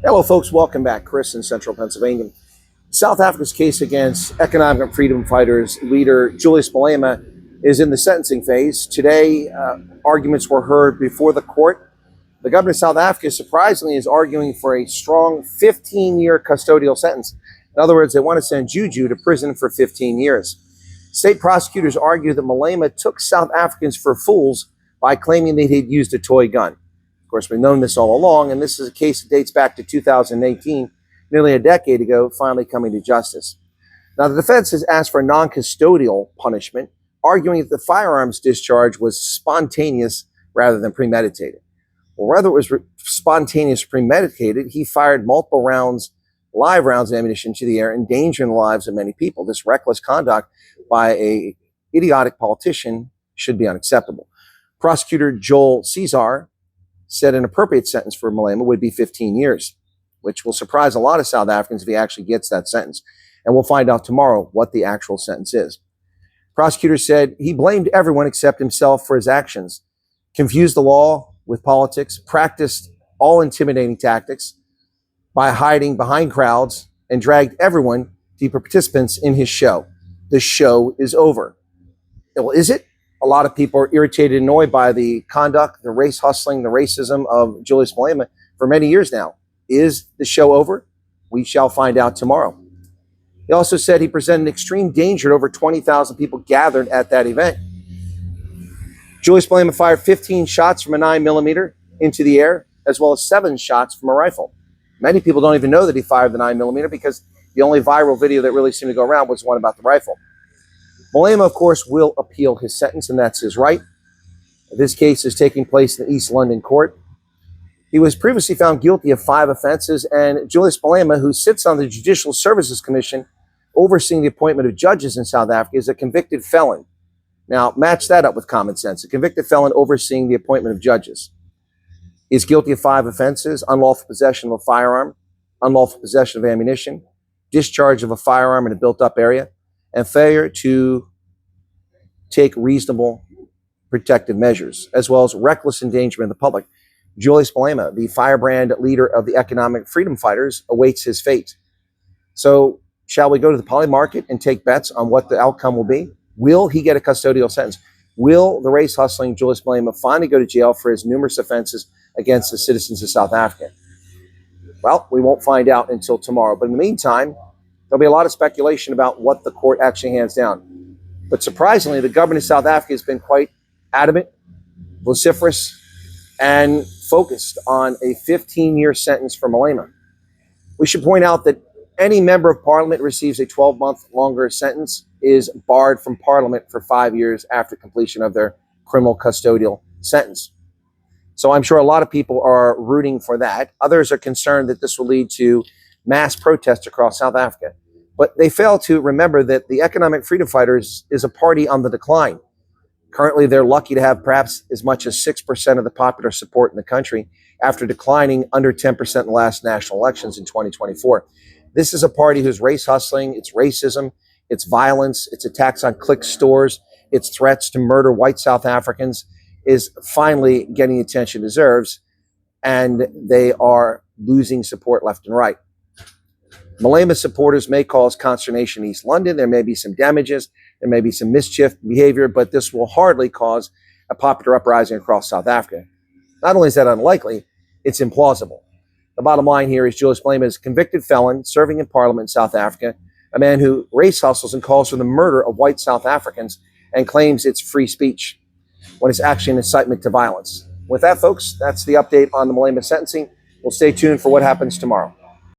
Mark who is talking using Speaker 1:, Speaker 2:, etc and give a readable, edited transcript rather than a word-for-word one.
Speaker 1: Hello, folks. Welcome back. Chris in central Pennsylvania. South Africa's case against economic freedom fighters leader Julius Malema is in the sentencing phase. Today, arguments were heard before the court. The government of South Africa, surprisingly, is arguing for a strong 15-year custodial sentence. In other words, they want to send Juju to prison for 15 years. State prosecutors argue that Malema took South Africans for fools by claiming that he'd used a toy gun. Of course, we've known this all along, and this is a case that dates back to 2018, nearly a decade ago, finally coming to justice. Now, the defense has asked for a non-custodial punishment, arguing that the firearms discharge was spontaneous rather than premeditated. Well, whether it was spontaneous or premeditated, he fired multiple rounds, live rounds of ammunition to the air, endangering the lives of many people. This reckless conduct by an idiotic politician should be unacceptable. Prosecutor Joel Caesar said an appropriate sentence for Malema would be 15 years, which will surprise a lot of South Africans if he actually gets that sentence. And we'll find out tomorrow what the actual sentence is. Prosecutor said he blamed everyone except himself for his actions, confused the law with politics, practiced all intimidating tactics by hiding behind crowds, and dragged everyone to be participants in his show. The show is over. Well, is it? A lot of people are irritated and annoyed by the conduct, the race hustling, the racism of Julius Malema for many years now. Is the show over? We shall find out tomorrow. He also said he presented extreme danger to over 20,000 people gathered at that event. Julius Malema fired 15 shots from a 9mm into the air, as well as 7 shots from a rifle. Many people don't even know that he fired the 9mm because the only viral video that really seemed to go around was one about the rifle. Malema, of course, will appeal his sentence, and that's his right. This case is taking place in the East London court. He was previously found guilty of 5 offenses, and Julius Malema, who sits on the Judicial Services Commission overseeing the appointment of judges in South Africa, is a convicted felon. Now, match that up with common sense. A convicted felon overseeing the appointment of judges. He is guilty of 5 offenses: unlawful possession of a firearm, unlawful possession of ammunition, discharge of a firearm in a built-up area, and failure to take reasonable protective measures, as well as reckless endangerment of the public. Julius Malema, the firebrand leader of the economic freedom fighters, awaits his fate. So, shall we go to the poly market and take bets on what the outcome will be? Will he get a custodial sentence? Will the race hustling Julius Malema finally go to jail for his numerous offenses against the citizens of South Africa? Well, we won't find out until tomorrow. But in the meantime, there'll be a lot of speculation about what the court actually hands down. But surprisingly, the government of South Africa has been quite adamant, vociferous, and focused on a 15-year sentence for Malema. We should point out that any member of parliament receives a 12-month longer sentence is barred from parliament for 5 years after completion of their criminal custodial sentence. So I'm sure a lot of people are rooting for that. Others are concerned that this will lead to mass protests across South Africa. But they fail to remember that the economic freedom fighters is a party on the decline. Currently, they're lucky to have perhaps as much as 6% of the popular support in the country after declining under 10% in the last national elections in 2024. This is a party who's race hustling, it's racism, it's violence, it's attacks on click stores, it's threats to murder white South Africans, is finally getting the attention it deserves, and they are losing support left and right. Malema supporters may cause consternation in East London. There may be some damages. There may be some mischief behavior, but this will hardly cause a popular uprising across South Africa. Not only is that unlikely, it's implausible. The bottom line here is Julius Malema is a convicted felon serving in parliament in South Africa, a man who race hustles and calls for the murder of white South Africans and claims it's free speech when it's actually an incitement to violence. With that, folks, that's the update on the Malema sentencing. We'll stay tuned for what happens tomorrow.